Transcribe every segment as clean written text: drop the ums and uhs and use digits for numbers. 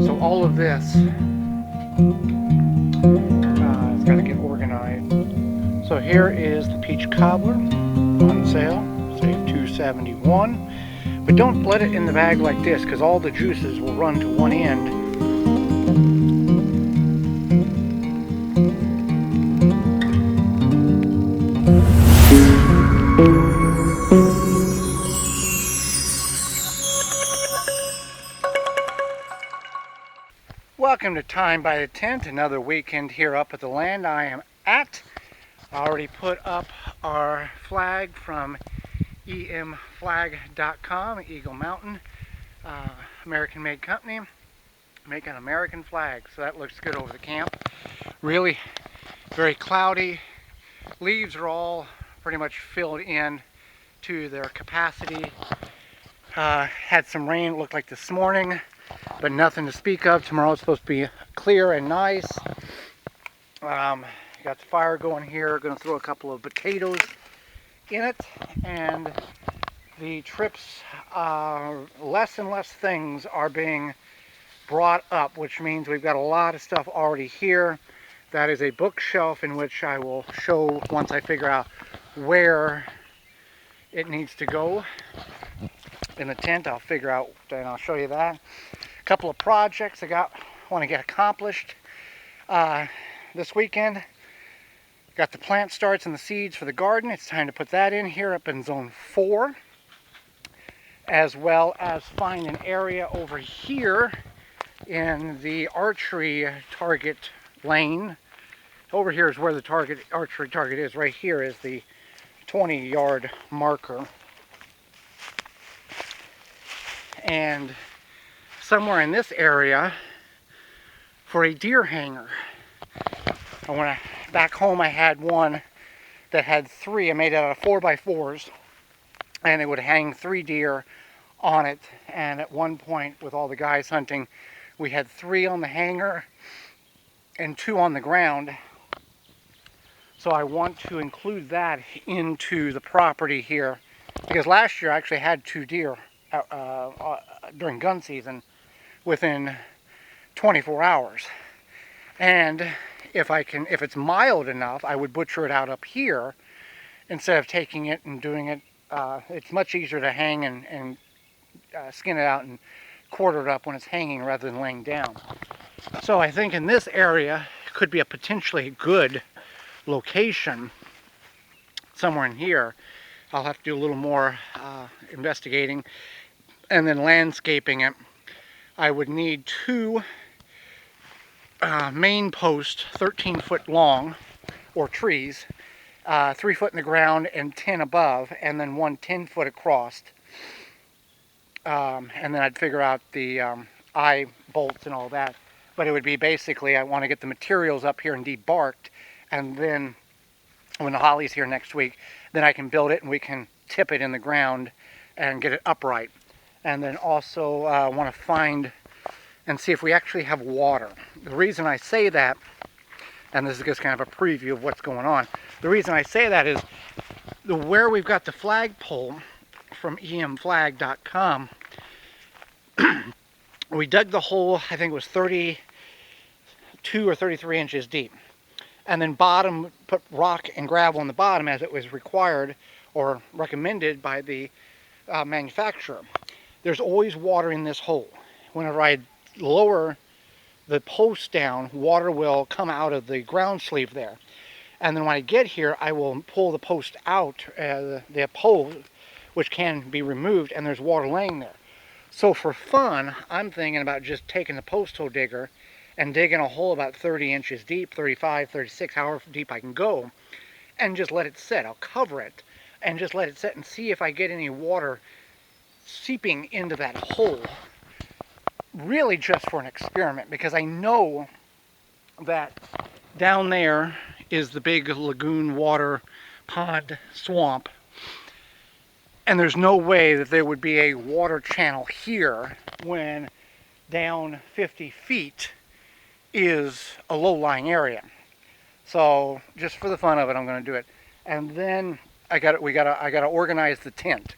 So all of this has got to get organized. So here is the peach cobbler on sale, say $2.71. But don't let it in the bag like this because all the juices will run to one end. Welcome to Time by the Tent, another weekend here up at the land I am at. I already put up our flag from emflag.com, Eagle Mountain, American-made company, make an American flag. So that looks good over the camp. Really very cloudy. Leaves are all pretty much filled in to their capacity. Had some rain, it looked like this morning, but nothing to speak of. Tomorrow it's supposed to be clear and nice. Got the fire going here. Going to throw a couple of potatoes in it, and the trips, less and less things are being brought up, which means we've got a lot of stuff already here. That is a bookshelf in which I will show once I figure out where it needs to go in the tent. I'll figure out and I'll show you that. A couple of projects I want to get accomplished this weekend. Got the plant starts and the seeds for the garden. It's time to put that in here up in zone 4, as well as find an area over here in the archery target lane. Over here is where the archery target is. Right here is the 20-yard marker. And somewhere in this area for a deer hanger. Back home I had one that had 3. I made it out of 4x4s, and it would hang 3 deer on it. And at one point with all the guys hunting, we had 3 on the hanger and 2 on the ground. So I want to include that into the property here, because last year I actually had 2 deer during gun season within 24 hours. And if it's mild enough, I would butcher it out up here instead of taking it and doing it. It's much easier to hang and skin it out and quarter it up when it's hanging rather than laying down. So I think in this area could be a potentially good location somewhere in here. I'll have to do a little more investigating and then landscaping it. I would need 2 main posts, 13-foot long, or trees, 3 foot in the ground and 10 above, and then 1 10-foot across. And then I'd figure out the eye bolts and all that. But it would be basically, I want to get the materials up here and debarked, and then when the holly's here next week, then I can build it and we can tip it in the ground and get it upright. And then also want to find and see if we actually have water. The reason I say that, and this is just kind of a preview of what's going on, the reason I say that is where we've got the flagpole from emflag.com, we dug the hole, I think it was 32 or 33 inches deep, and then put rock and gravel on the bottom as it was required or recommended by the manufacturer. There's always water in this hole. Whenever I lower the post down, water will come out of the ground sleeve there. And then when I get here, I will pull the post out, the pole, which can be removed, and there's water laying there. So for fun, I'm thinking about just taking the post hole digger and digging a hole about 30 inches deep, 35, 36, however deep I can go, and just let it sit. I'll cover it and just let it sit and see if I get any water seeping into that hole. Really just for an experiment, because I know that down there is the big lagoon water pond swamp, and there's no way that there would be a water channel here when down 50 feet is a low-lying area. So just for the fun of it, I'm going to do it. And then I got to organize the tent.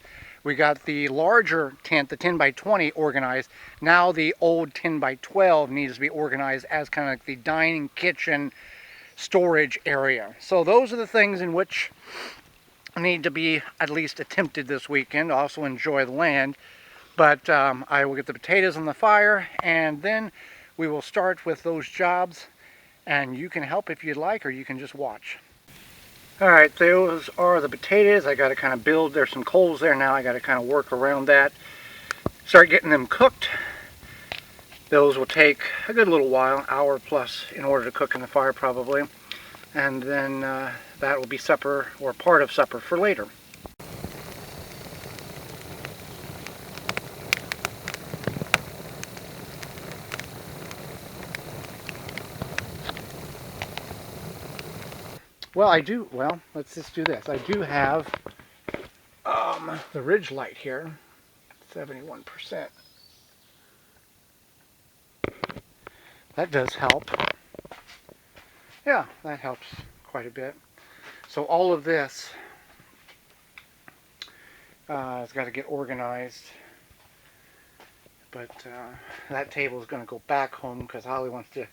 We got the larger tent, the 10 by 20 organized. Now the old 10 by 12 needs to be organized as kind of like the dining, kitchen, storage area. So those are the things in which need to be at least attempted this weekend. Also enjoy the land. But I will get the potatoes on the fire, and then we will start with those jobs. And you can help if you'd like, or you can just watch. Alright, those are the potatoes. I got to kind of build, there's some coals there now, I got to kind of work around that. Start getting them cooked. Those will take a good little while, hour plus, in order to cook in the fire probably. And then that will be supper, or part of supper, for later. Well, let's just do this. I do have the ridge light here, 71%. That does help. Yeah, that helps quite a bit. So all of this has got to get organized. But that table is going to go back home because Holly wants to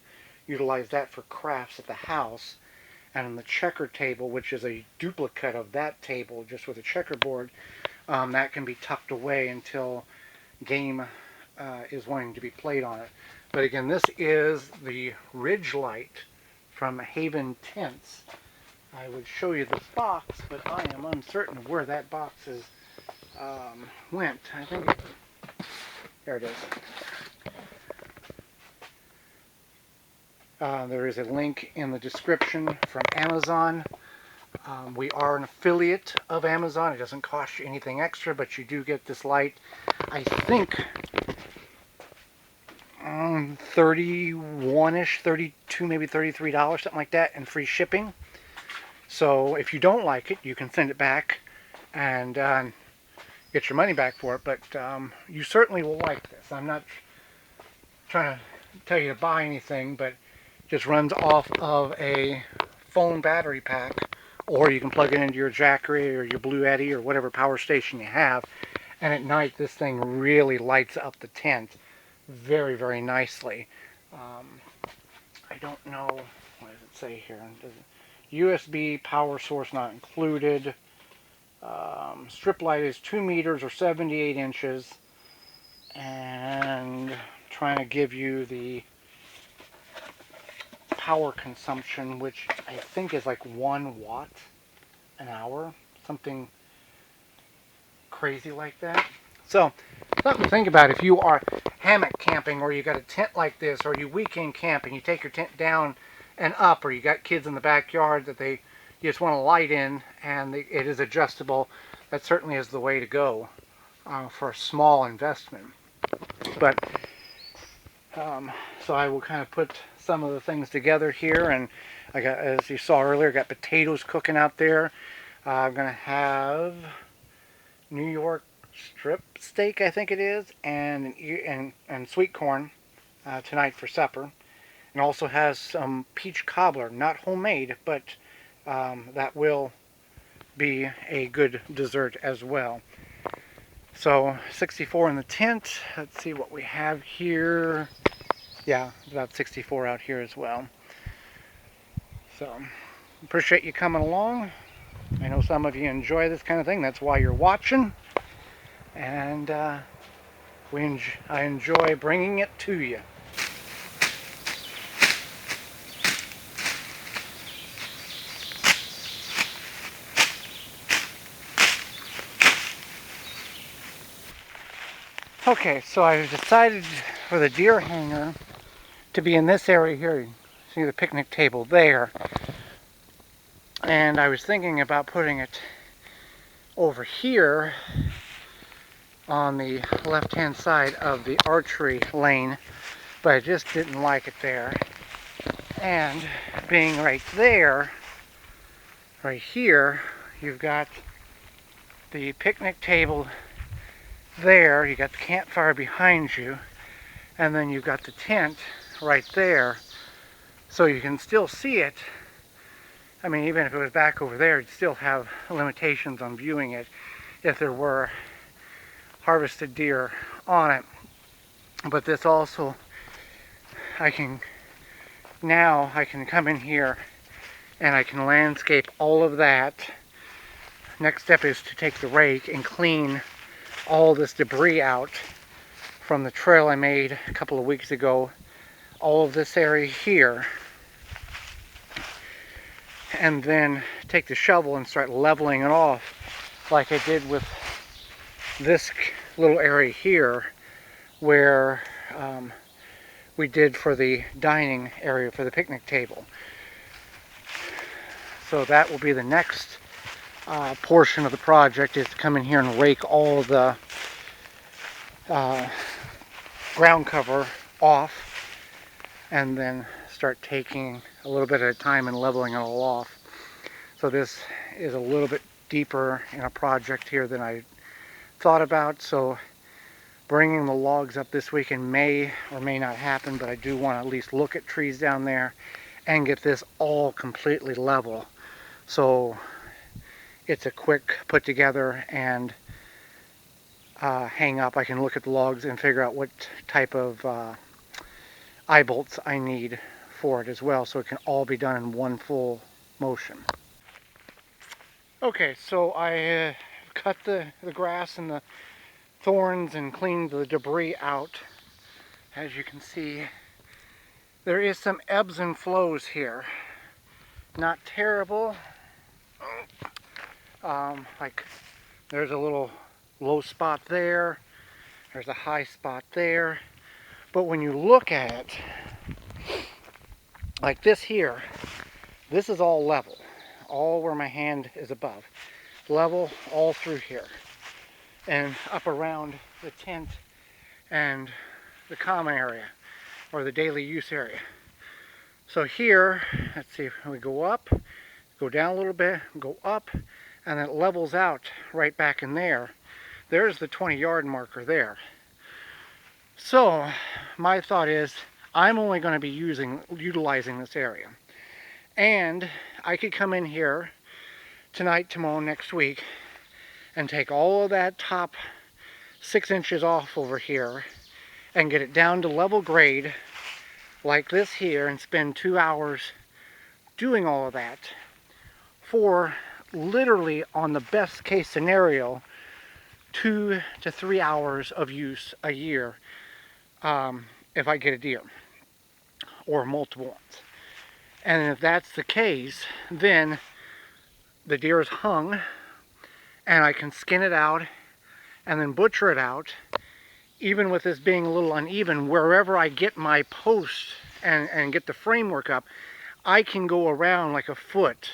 utilize that for crafts at the house. And the checker table, which is a duplicate of that table, just with a checkerboard, that can be tucked away until game is wanting to be played on it. But again, this is the ridge light from Haven Tents. I would show you this box, but I am uncertain of where that box is went. I think there it is. There is a link in the description from Amazon. We are an affiliate of Amazon. It doesn't cost you anything extra, but you do get this light. I think 31-ish, 32, maybe $33, something like that, and free shipping. So if you don't like it, you can send it back and get your money back for it. But you certainly will like this. I'm not trying to tell you to buy anything, but just runs off of a phone battery pack, or you can plug it into your Jackery or your Blue Eddy or whatever power station you have, and at night this thing really lights up the tent very, very nicely. I don't know, what does it say here? USB power source not included. Strip light is 2 meters or 78 inches, and I'm trying to give you the power consumption, which I think is like 1 watt an hour, something crazy like that. So something to think about if you are hammock camping, or you got a tent like this, or you weekend camp and you take your tent down and up, or you got kids in the backyard that you just want to light in, and it is adjustable. That certainly is the way to go for a small investment. But so I will kind of put some of the things together here, and I got, as you saw earlier, got potatoes cooking out there. I'm going to have New York strip steak, I think it is, and sweet corn tonight for supper. And also has some peach cobbler, not homemade, but that will be a good dessert as well. So 64 in the tent. Let's see what we have here. Yeah, about 64 out here as well. So appreciate you coming along. I know some of you enjoy this kind of thing. That's why you're watching. And I enjoy bringing it to you. Okay, so I've decided for the deer hanger to be in this area here. You see the picnic table there. And I was thinking about putting it over here on the left-hand side of the archery lane, but I just didn't like it there. And being right there, right here, you've got the picnic table there, you got the campfire behind you, and then you've got the tent right there, so you can still see it. I mean, even if it was back over there, you'd still have limitations on viewing it if there were harvested deer on it. But this also, now I can come in here and I can landscape all of that. Next step is to take the rake and clean all this debris out from the trail I made a couple of weeks ago. All of this area here. And then take the shovel and start leveling it off like I did with this little area here where we did for the dining area for the picnic table. So that will be the next portion of the project, is to come in here and rake all the ground cover off and then start taking a little bit at a time and leveling it all off. So this is a little bit deeper in a project here than I thought about. So bringing the logs up this weekend may or may not happen, but I do want to at least look at trees down there and get this all completely level. So it's a quick put together and hang up. I can look at the logs and figure out what type of eye bolts I need for it as well, so it can all be done in one full motion. Okay, so I cut the grass and the thorns and cleaned the debris out. As you can see, there is some ebbs and flows here. Not terrible. Like there's a little low spot there, there's a high spot there, but when you look at it like this here, this is all level, all where my hand is above, level all through here and up around the tent and the common area or the daily use area. So here, let's see, if we go up, go down a little bit, go up, and it levels out right back in there. There's the 20-yard marker there. So my thought is I'm only going to be utilizing this area. And I could come in here tonight, tomorrow, next week and take all of that top 6 inches off over here and get it down to level grade like this here and spend 2 hours doing all of that for literally, on the best case scenario, 2 to 3 hours of use a year if I get a deer or multiple ones. And if that's the case, then the deer is hung and I can skin it out and then butcher it out. Even with this being a little uneven, wherever I get my post and get the framework up, I can go around like a foot.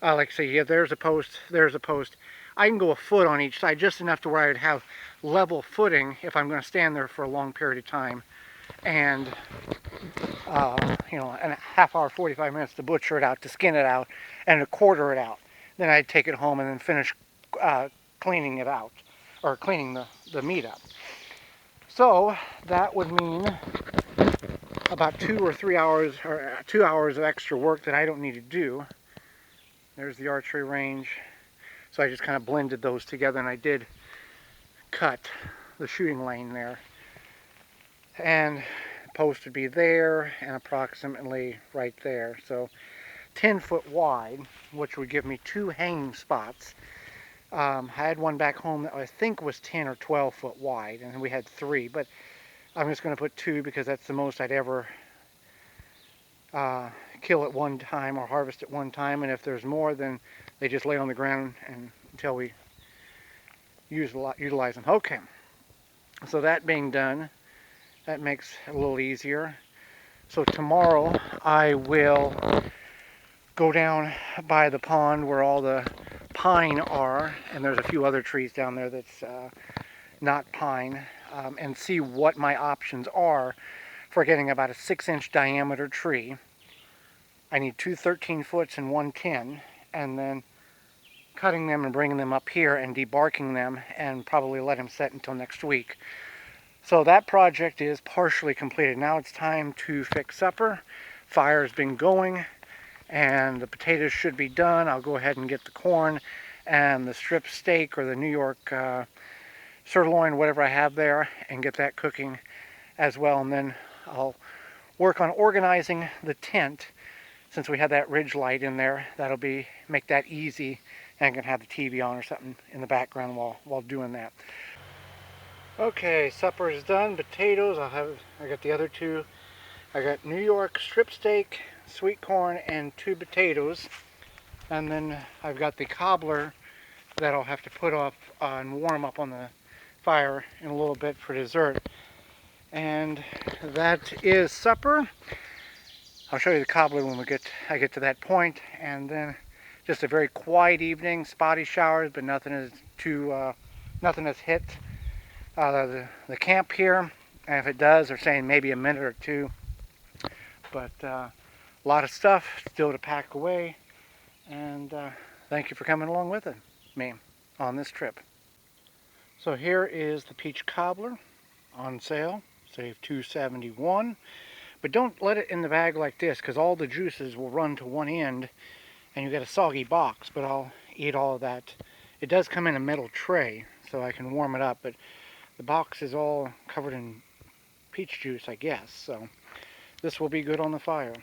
Like say, yeah, there's a post, there's a post. I can go a foot on each side, just enough to where I'd have level footing if I'm going to stand there for a long period of time. And, you know, and a half hour, 45 minutes to butcher it out, to skin it out, and to quarter it out. Then I'd take it home and then finish cleaning it out, or cleaning the meat up. So that would mean about 2 or 3 hours, or 2 hours of extra work that I don't need to do. There's the archery range. So I just kind of blended those together, and I did cut the shooting lane there. And the post would be there and approximately right there. So 10 foot wide, which would give me 2 hanging spots. I had one back home that I think was 10 or 12 foot wide, and we had 3, but I'm just going to put 2 because that's the most I'd ever kill at one time or harvest at one time. And if there's more, then they just lay on the ground until we utilize them. Okay, so that being done, that makes it a little easier. So tomorrow I will go down by the pond where all the pine are, and there's a few other trees down there that's not pine, and see what my options are for getting about a 6-inch diameter tree. I need 2 13-foots and 1 10, and then cutting them and bringing them up here and debarking them and probably let them set until next week. So that project is partially completed. Now it's time to fix supper. Fire's been going and the potatoes should be done. I'll go ahead and get the corn and the strip steak or the New York sirloin, whatever I have there, and get that cooking as well. And then I'll work on organizing the tent. Since we have that ridge light in there, that'll make that easy, and I can have the TV on or something in the background while doing that. Okay, supper is done. Potatoes, I got the other two. I got New York strip steak, sweet corn, and 2 potatoes. And then I've got the cobbler that I'll have to put up and warm up on the fire in a little bit for dessert. And that is supper. I'll show you the cobbler when I get to that point. And then just a very quiet evening, spotty showers, but nothing has hit the camp here. And if it does, they're saying maybe a minute or two. But a lot of stuff still to pack away. And thank you for coming along with me on this trip. So here is the peach cobbler on sale. Save $2.71. But don't let it in the bag like this, because all the juices will run to one end and you get a soggy box. But I'll eat all of that. It does come in a metal tray, so I can warm it up. But the box is all covered in peach juice, I guess. So this will be good on the fire.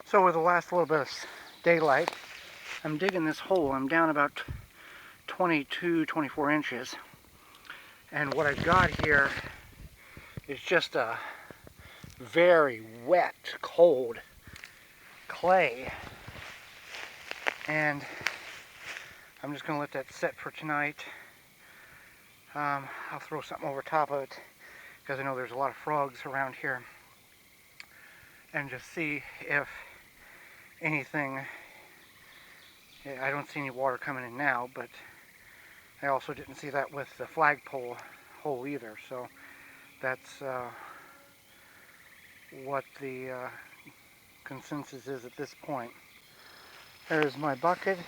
So with the last little bit of daylight, I'm digging this hole. I'm down about 22, 24 inches. And what I've got here is just a very wet, cold clay. And I'm just going to let that set for tonight. I'll throw something over top of it because I know there's a lot of frogs around here. And just see if anything, I don't see any water coming in now, but I also didn't see that with the flagpole hole either, so that's what the consensus is at this point. There's my bucket.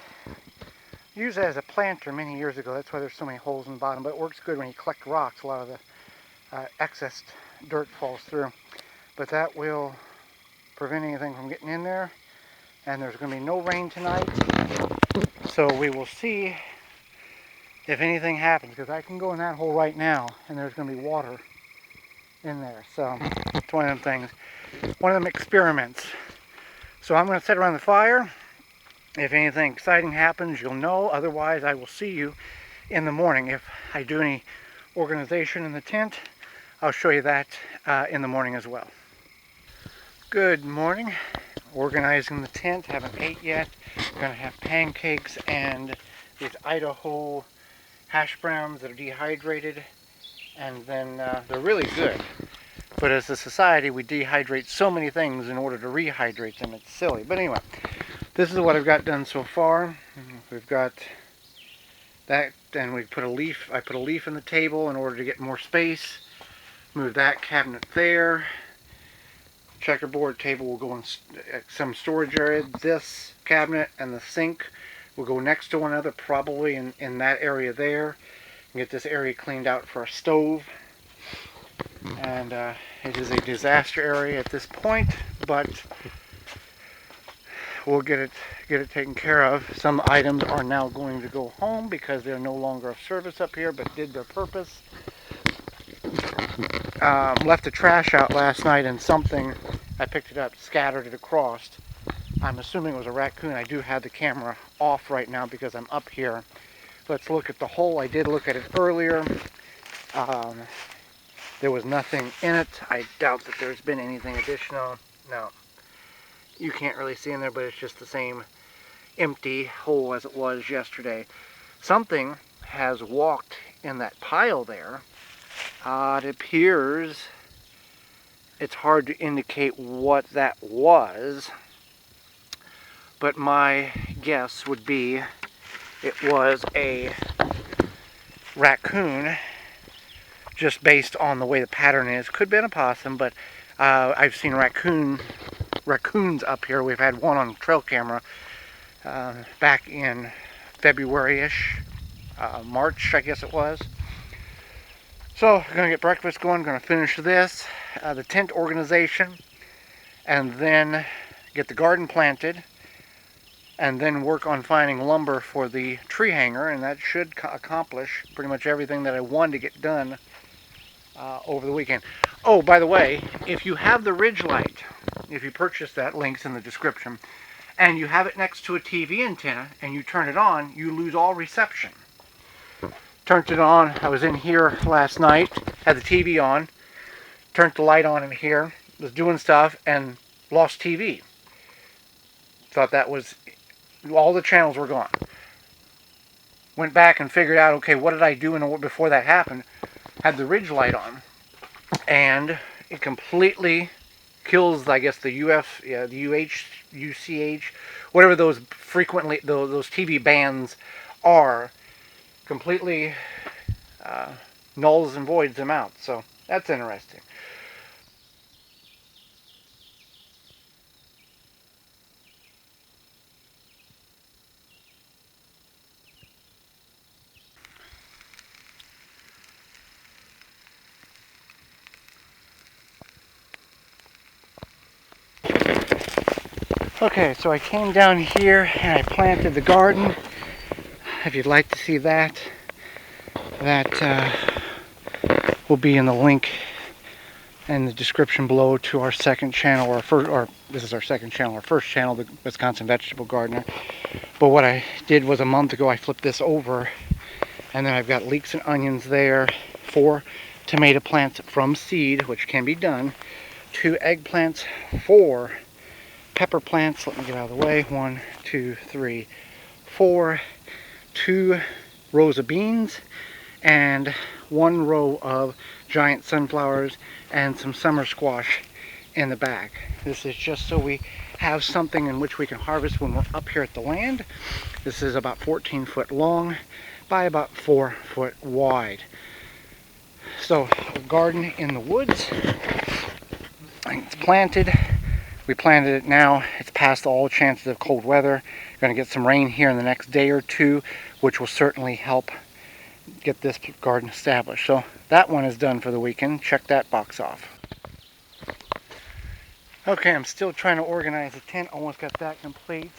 Used it as a planter many years ago, that's why there's so many holes in the bottom, but it works good when you collect rocks. A lot of the excess dirt falls through, but that will prevent anything from getting in there. And there's going to be no rain tonight, so we will see if anything happens, because I can go in that hole right now and there's going to be water in there. So it's one of them things, one of them experiments. So I'm going to sit around the fire. If anything exciting happens, you'll know. Otherwise, I will see you in the morning. If I do any organization in the tent, I'll show you that in the morning as well. Good morning. Organizing the tent, haven't ate yet. Gonna have pancakes and these Idaho hash browns that are dehydrated, and then they're really good. But as a society, we dehydrate so many things in order to rehydrate them. It's silly. But anyway, this is what I've got done so far. We've got that, and I put a leaf in the table in order to get more space. Move that cabinet there. Checkerboard table will go in some storage area. This cabinet and the sink will go next to one another, probably in that area there. And get this area cleaned out for a stove. And it is a disaster area at this point, but we'll get it taken care of. Some items are now going to go home because they're no longer of service up here, but did their purpose. Left the trash out last night, and something, I picked it up, scattered it across. I'm assuming it was a raccoon. I do have the camera off right now because I'm up here. Let's look at the hole. I did look at it earlier. There was nothing in it. I doubt that there's been anything additional. No, you can't really see in there, but it's just the same empty hole as it was yesterday. Something has walked in that pile there. It appears it's hard to indicate what that was, but my guess would be it was a raccoon, just based on the way the pattern is. Could have been a possum, but I've seen raccoons up here. We've had one on trail camera back in February-ish, March, I guess it was. So, I'm going to get breakfast going, going to finish this, the tent organization, and then get the garden planted, and then work on finding lumber for the tree hanger, and that should accomplish pretty much everything that I wanted to get done over the weekend. Oh, by the way, if you have the Ridge Light, if you purchase that, link's in the description, and you have it next to a TV antenna and you turn it on, you lose all reception. Turned it on, I was in here last night, had the TV on, turned the light on in here, was doing stuff, and lost TV. Thought that was, all the channels were gone. Went back and figured out, okay, what did I do before that happened? Had the Ridge Light on, and it completely kills, I guess, the UCH, whatever those frequently, those TV bands are, completely nulls and voids them out. So that's interesting. Okay, so I came down here and I planted the garden. If you'd like to see that, that will be in the link in the description below to our second channel, or this is our second channel, our first channel, the Wisconsin Vegetable Gardener. But what I did was a month ago I flipped this over, and then I've got leeks and onions there, 4 tomato plants from seed, which can be done, 2 eggplants, 4 pepper plants, let me get out of the way, 1, 2, 3, 4, 2 rows of beans, and 1 row of giant sunflowers and some summer squash in the back. This is just so we have something in which we can harvest when we're up here at the land. This is about 14 foot long by about 4 foot wide. So a garden in the woods. It's planted. We planted it now. It's past all chances of cold weather. We're going to get some rain here in the next day or two, which will certainly help get this garden established. So that one is done for the weekend. Check that box off. Okay, I'm still trying to organize the tent. Almost got that complete.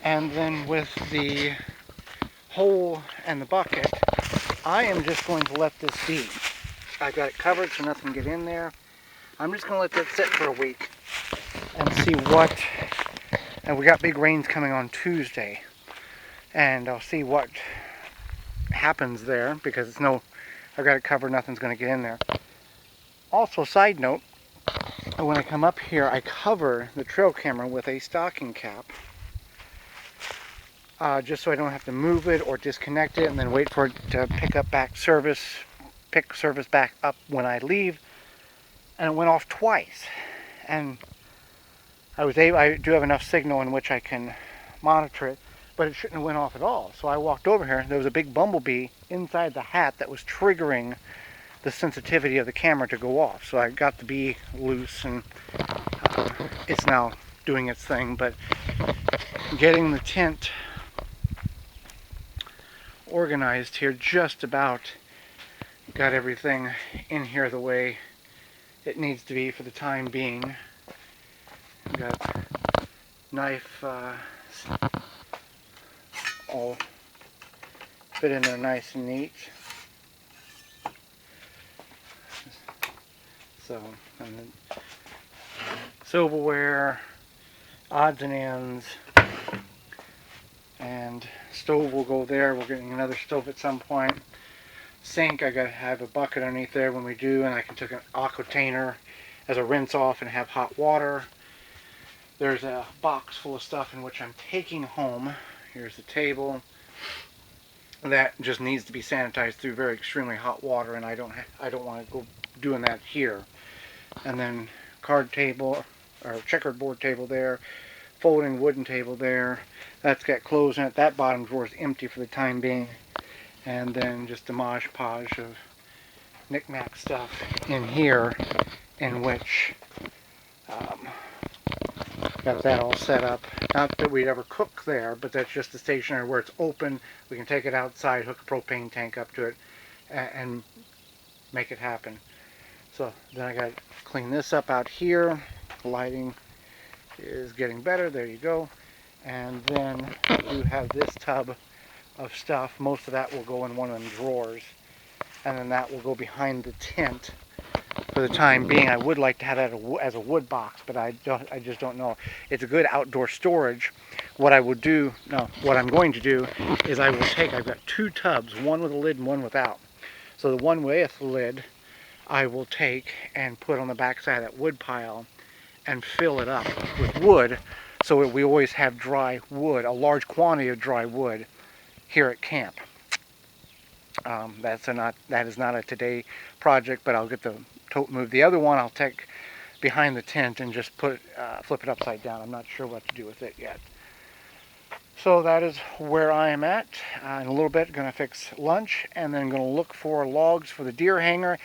And then with the hole and the bucket, I am just going to let this be. I've got it covered so nothing can get in there. I'm just going to let that sit for a week and see what, and we got big rains coming on Tuesday, and I'll see what happens there, because it's I've got it covered, nothing's going to get in there. Also, side note, when I come up here, I cover the trail camera with a stocking cap, just so I don't have to move it or disconnect it and then wait for it to pick service back up when I leave. And it went off twice, and I do have enough signal in which I can monitor it, but it shouldn't have went off at all. So I walked over here, there was a big bumblebee inside the hat that was triggering the sensitivity of the camera to go off. So I got the bee loose, and it's now doing its thing. But getting the tent organized here, just about got everything in here the way it needs to be for the time being. Got knife all fit in there nice and neat. So, and then silverware, odds and ends, and stove will go there. We're getting another stove at some point. Sink, I gotta have a bucket underneath there when we do, and I can take an aquatainer as a rinse off and have hot water. There's a box full of stuff in which I'm taking home. Here's the table. That just needs to be sanitized through very extremely hot water, and I don't want to go doing that here. And then card table, or checkered board table there, folding wooden table there. That's got clothes in it. That bottom drawer is empty for the time being. And then just a mosh podge of knick-knack stuff in here, in which got that all set up. Not that we'd ever cook there, but that's just the stationary where it's open. We can take it outside, hook a propane tank up to it, and make it happen. So then I got to clean this up out here. Lighting is getting better. There you go. And then you have this tub of stuff. Most of that will go in one of them drawers, and then that will go behind the tent for the time being. I would like to have that as a wood box, but I just don't know. It's a good outdoor storage. What I will do, no, what I'm going to do is I've got two tubs, one with a lid and one without. So the one with the lid, I will take and put on the back side of that wood pile and fill it up with wood, so we always have dry wood, a large quantity of dry wood here at camp. That is not a today project, but I'll get the tote moved. The other one I'll take behind the tent and just flip it upside down. I'm not sure what to do with it yet. So that is where I am at. In a little bit, going to fix lunch, and then going to look for logs for the deer hanger.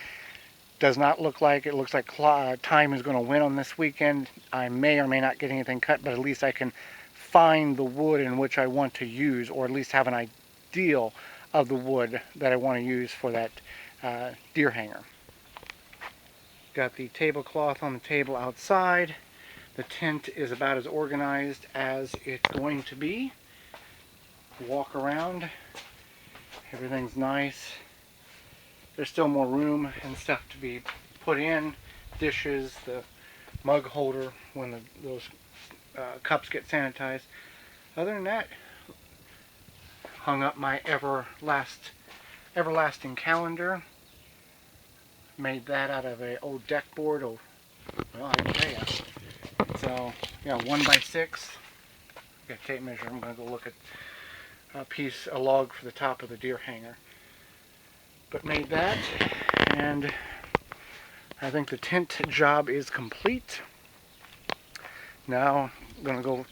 Does not look like it. Looks like time is going to win on this weekend. I may or may not get anything cut, but at least I can find the wood in which I want to use, or at least have an ideal of the wood that I want to use for that deer hanger. Got the tablecloth on the table outside. The tent is about as organized as it's going to be. Walk around. Everything's nice. There's still more room and stuff to be put in. Dishes, the mug holder when those cups get sanitized. Other than that, hung up my everlasting calendar. Made that out of an old deck board. Well, I can tell you. So, 1x6. Got a tape measure. I'm going to go look at a log for the top of the deer hanger. But made that, and I think the tent job is complete. Now I'm going to go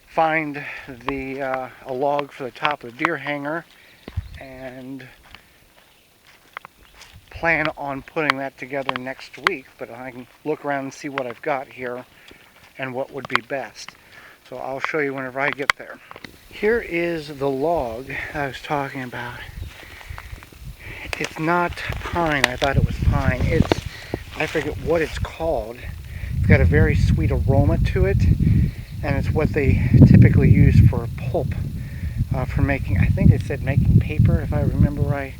find a log for the top of the deer hanger and plan on putting that together next week, but I can look around and see what I've got here and what would be best. So I'll show you whenever I get there. Here is the log I was talking about. It's not pine. I thought it was pine. I forget what it's called. It's got a very sweet aroma to it, and it's what they typically use for pulp, for making, I think it said making paper, if I remember right,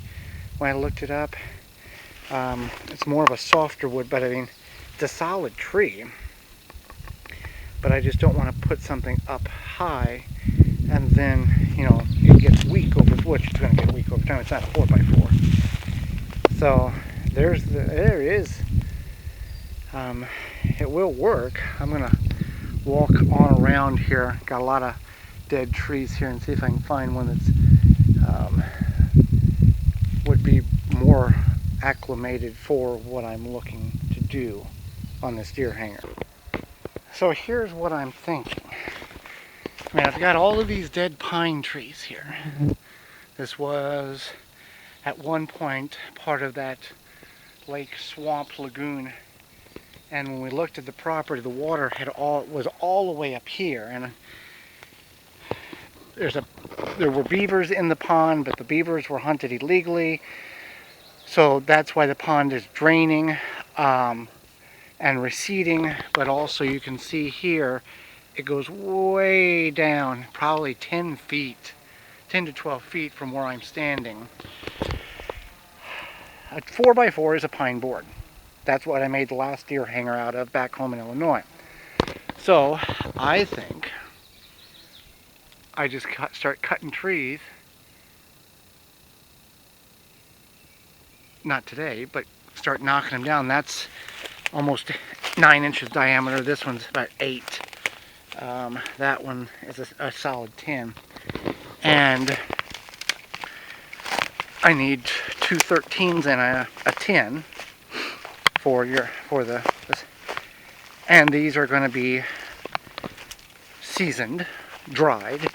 when I looked it up. It's more of a softer wood, but I mean, it's a solid tree. But I just don't want to put something up high, and then, it gets weak over, which it's going to get weak over time. It's not a 4x4. So there is. It will work. I'm gonna walk on around here. Got a lot of dead trees here, and see if I can find one that's would be more acclimated for what I'm looking to do on this deer hanger. So here's what I'm thinking. I mean, I've got all of these dead pine trees here. This was at one point part of that lake swamp lagoon, and when we looked at the property, the water was all the way up here, and there were beavers in the pond, but the beavers were hunted illegally, so that's why the pond is draining and receding. But also you can see here it goes way down, probably 10 to 12 feet from where I'm standing. A 4x4 is a pine board. That's what I made the last deer hanger out of back home in Illinois. So I think I just start cutting trees. Not today, but start knocking them down. That's almost 9 inches diameter. This one's about 8. That one is a solid 10. And I need 2 13s and a 10 for this. And these are going to be seasoned, dried,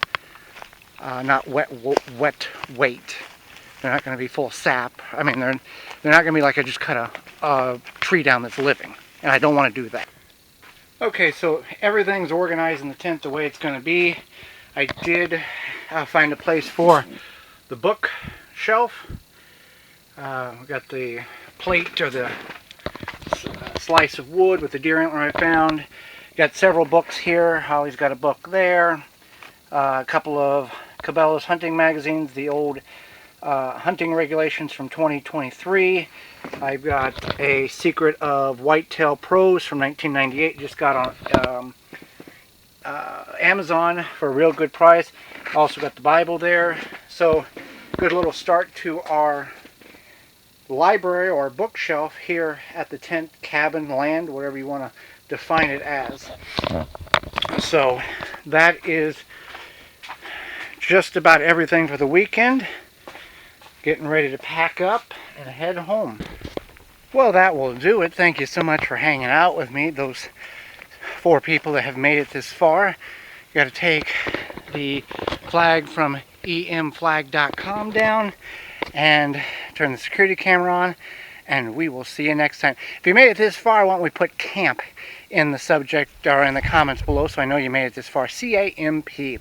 not wet weight. They're not going to be full of sap. I mean, they're not going to be like I just cut a tree down that's living, and I don't want to do that. Okay, so everything's organized in the tent the way it's going to be. I did find a place for the book shelf. We got the plate or the slice of wood with the deer antler I found. Got several books here. Holly's got a book there. A couple of Cabela's hunting magazines, the old hunting regulations from 2023. I've got a Secret of Whitetail Pros from 1998. Just got on Amazon for a real good price. Also got the Bible there. So good little start to our library or bookshelf here at the tent cabin land, whatever you want to define it as. So that is just about everything for the weekend. Getting ready to pack up and head home. Well, that will do it. Thank you so much for hanging out with me. Those 4 people that have made it this far. You got to take the flag from emflag.com down and turn the security camera on, and we will see you next time. If you made it this far, why don't we put camp in the subject or in the comments below so I know you made it this far. C-A-M-P.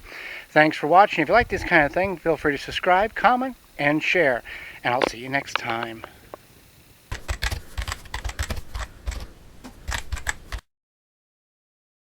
Thanks for watching. If you like this kind of thing, feel free to subscribe, comment, and share. And I'll see you next time.